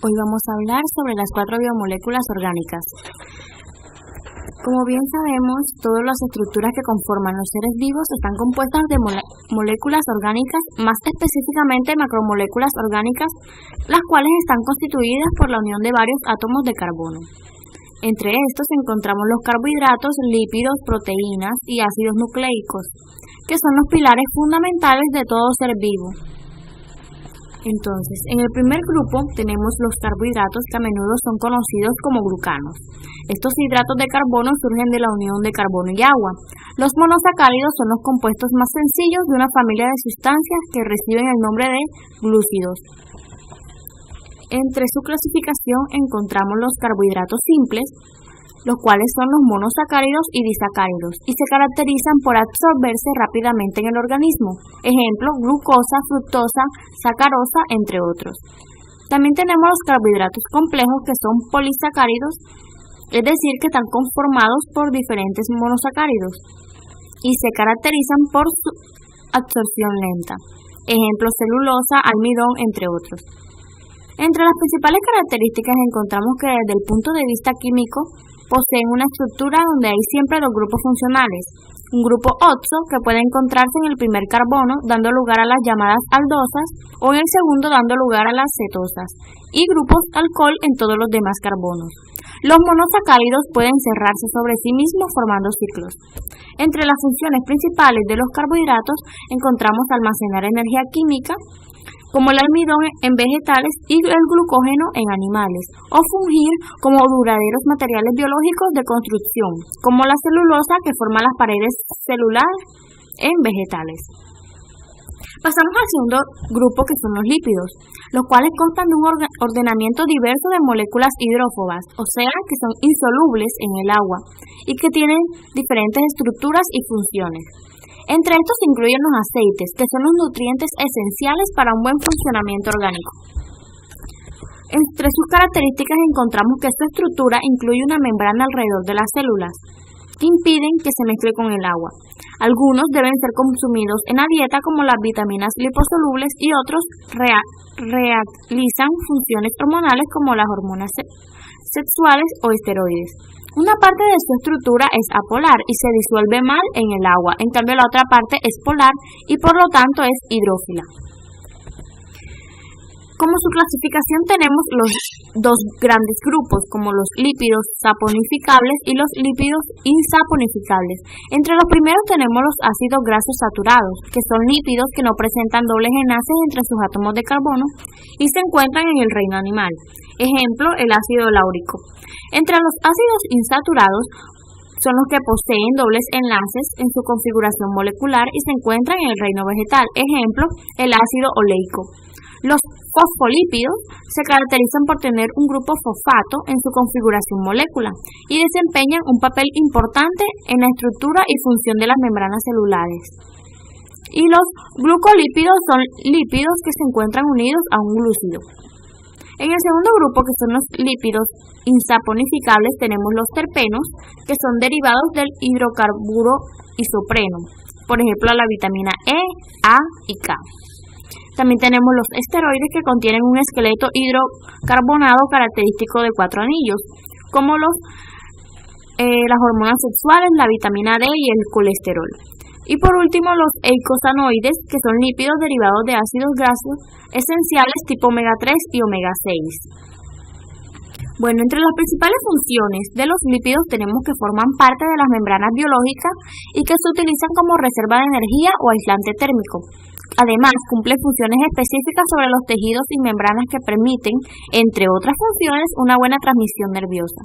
Hoy vamos a hablar sobre las 4 biomoléculas orgánicas. Como bien sabemos, todas las estructuras que conforman los seres vivos están compuestas de moléculas orgánicas, más específicamente macromoléculas orgánicas, las cuales están constituidas por la unión de varios átomos de carbono. Entre estos encontramos los carbohidratos, lípidos, proteínas y ácidos nucleicos, que son los pilares fundamentales de todo ser vivo. Entonces, en el primer grupo tenemos los carbohidratos, que a menudo son conocidos como glucanos. Estos hidratos de carbono surgen de la unión de carbono y agua. Los monosacáridos son los compuestos más sencillos de una familia de sustancias que reciben el nombre de glúcidos. Entre su clasificación encontramos los carbohidratos simples, los cuales son los monosacáridos y disacáridos, y se caracterizan por absorberse rápidamente en el organismo. Ejemplo, glucosa, fructosa, sacarosa, entre otros. También tenemos los carbohidratos complejos, que son polisacáridos, es decir, que están conformados por diferentes monosacáridos, y se caracterizan por su absorción lenta. Ejemplo, celulosa, almidón, entre otros. Entre las principales características encontramos que desde el punto de vista químico, poseen una estructura donde hay siempre dos grupos funcionales. Un grupo oxo, que puede encontrarse en el primer carbono, dando lugar a las llamadas aldosas, o en el segundo, dando lugar a las cetosas, y grupos alcohol en todos los demás carbonos. Los monosacáridos pueden cerrarse sobre sí mismos formando ciclos. Entre las funciones principales de los carbohidratos encontramos almacenar energía química, como el almidón en vegetales y el glucógeno en animales, o fungir como duraderos materiales biológicos de construcción, como la celulosa, que forma las paredes celulares en vegetales. Pasamos al segundo grupo, que son los lípidos, los cuales constan de un ordenamiento diverso de moléculas hidrófobas, o sea, que son insolubles en el agua, y que tienen diferentes estructuras y funciones. Entre estos se incluyen los aceites, que son los nutrientes esenciales para un buen funcionamiento orgánico. Entre sus características encontramos que su estructura incluye una membrana alrededor de las células, que impiden que se mezcle con el agua. Algunos deben ser consumidos en la dieta, como las vitaminas liposolubles, y otros realizan funciones hormonales, como las hormonas sexuales o esteroides. Una parte de su estructura es apolar y se disuelve mal en el agua, en cambio la otra parte es polar y por lo tanto es hidrófila. Como su clasificación tenemos los dos grandes grupos, como los lípidos saponificables y los lípidos insaponificables. Entre los primeros tenemos los ácidos grasos saturados, que son lípidos que no presentan dobles enlaces entre sus átomos de carbono y se encuentran en el reino animal. Ejemplo, el ácido láurico. Entre los ácidos insaturados son los que poseen dobles enlaces en su configuración molecular y se encuentran en el reino vegetal. Ejemplo, el ácido oleico. Los fosfolípidos se caracterizan por tener un grupo fosfato en su configuración molecular y desempeñan un papel importante en la estructura y función de las membranas celulares. Y los glucolípidos son lípidos que se encuentran unidos a un glúcido. En el segundo grupo, que son los lípidos insaponificables, tenemos los terpenos, que son derivados del hidrocarburo isopreno, por ejemplo la vitamina E, A y K. También tenemos los esteroides, que contienen un esqueleto hidrocarbonado característico de 4 anillos, como las hormonas sexuales, la vitamina D y el colesterol. Y por último, los eicosanoides, que son lípidos derivados de ácidos grasos esenciales tipo omega 3 y omega 6. Bueno, entre las principales funciones de los lípidos tenemos que forman parte de las membranas biológicas y que se utilizan como reserva de energía o aislante térmico. Además, cumplen funciones específicas sobre los tejidos y membranas que permiten, entre otras funciones, una buena transmisión nerviosa.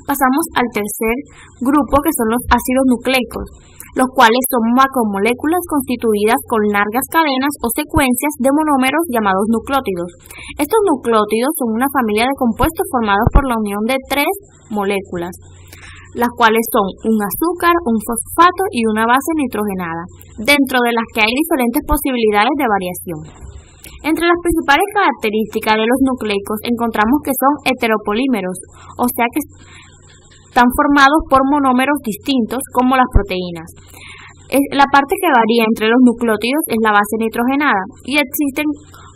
Pasamos al tercer grupo, que son los ácidos nucleicos, los cuales son macromoléculas constituidas con largas cadenas o secuencias de monómeros llamados nucleótidos. Estos nucleótidos son una familia de compuestos formados por la unión de 3 moléculas, las cuales son un azúcar, un fosfato y una base nitrogenada, dentro de las que hay diferentes posibilidades de variación. Entre las principales características de los nucleicos encontramos que son heteropolímeros, o sea que están formados por monómeros distintos, como las proteínas. La parte que varía entre los nucleótidos es la base nitrogenada y existen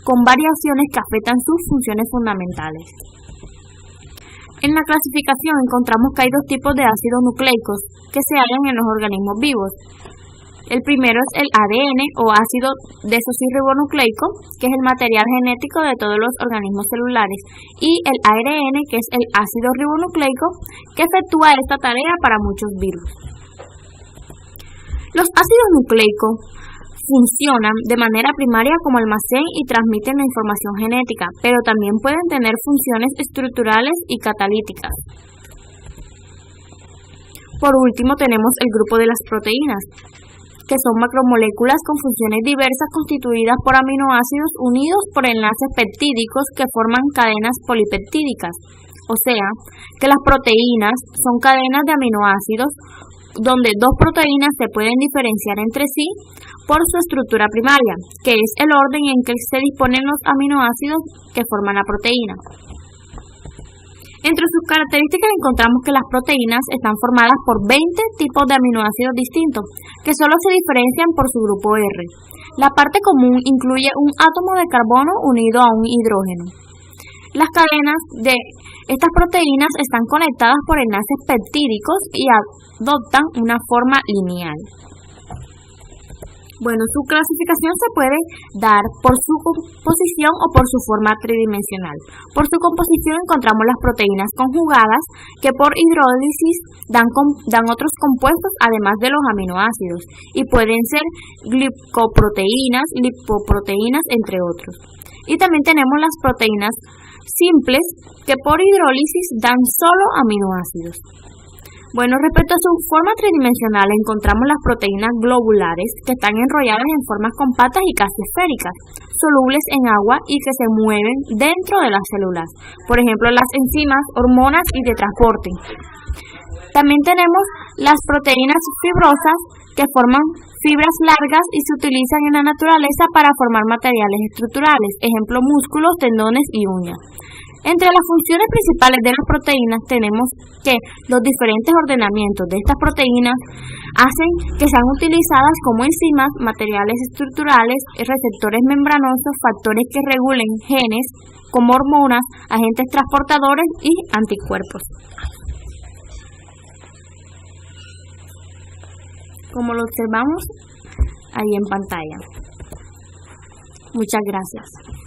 con variaciones que afectan sus funciones fundamentales. En la clasificación encontramos que hay dos tipos de ácidos nucleicos que se hallan en los organismos vivos. El primero es el ADN o ácido desoxirribonucleico, que es el material genético de todos los organismos celulares, y el ARN, que es el ácido ribonucleico, que efectúa esta tarea para muchos virus. Los ácidos nucleicos funcionan de manera primaria como almacén y transmiten la información genética, pero también pueden tener funciones estructurales y catalíticas. Por último tenemos el grupo de las proteínas, que son macromoléculas con funciones diversas constituidas por aminoácidos unidos por enlaces peptídicos que forman cadenas polipeptídicas. O sea, que las proteínas son cadenas de aminoácidos donde dos proteínas se pueden diferenciar entre sí por su estructura primaria, que es el orden en que se disponen los aminoácidos que forman la proteína. Entre sus características encontramos que las proteínas están formadas por 20 tipos de aminoácidos distintos, que solo se diferencian por su grupo R. La parte común incluye un átomo de carbono unido a un hidrógeno. Las cadenas de estas proteínas están conectadas por enlaces peptídicos y adoptan una forma lineal. Bueno, su clasificación se puede dar por su composición o por su forma tridimensional. Por su composición encontramos las proteínas conjugadas que por hidrólisis dan otros compuestos además de los aminoácidos y pueden ser glicoproteínas, lipoproteínas, entre otros. Y también tenemos las proteínas simples que por hidrólisis dan solo aminoácidos. Bueno, respecto a su forma tridimensional encontramos las proteínas globulares que están enrolladas en formas compactas y casi esféricas, solubles en agua y que se mueven dentro de las células, por ejemplo las enzimas, hormonas y de transporte. También tenemos las proteínas fibrosas que forman fibras largas y se utilizan en la naturaleza para formar materiales estructurales, ejemplo músculos, tendones y uñas. Entre las funciones principales de las proteínas tenemos que los diferentes ordenamientos de estas proteínas hacen que sean utilizadas como enzimas, materiales estructurales, receptores membranosos, factores que regulen genes, como hormonas, agentes transportadores y anticuerpos. Como lo observamos ahí en pantalla. Muchas gracias.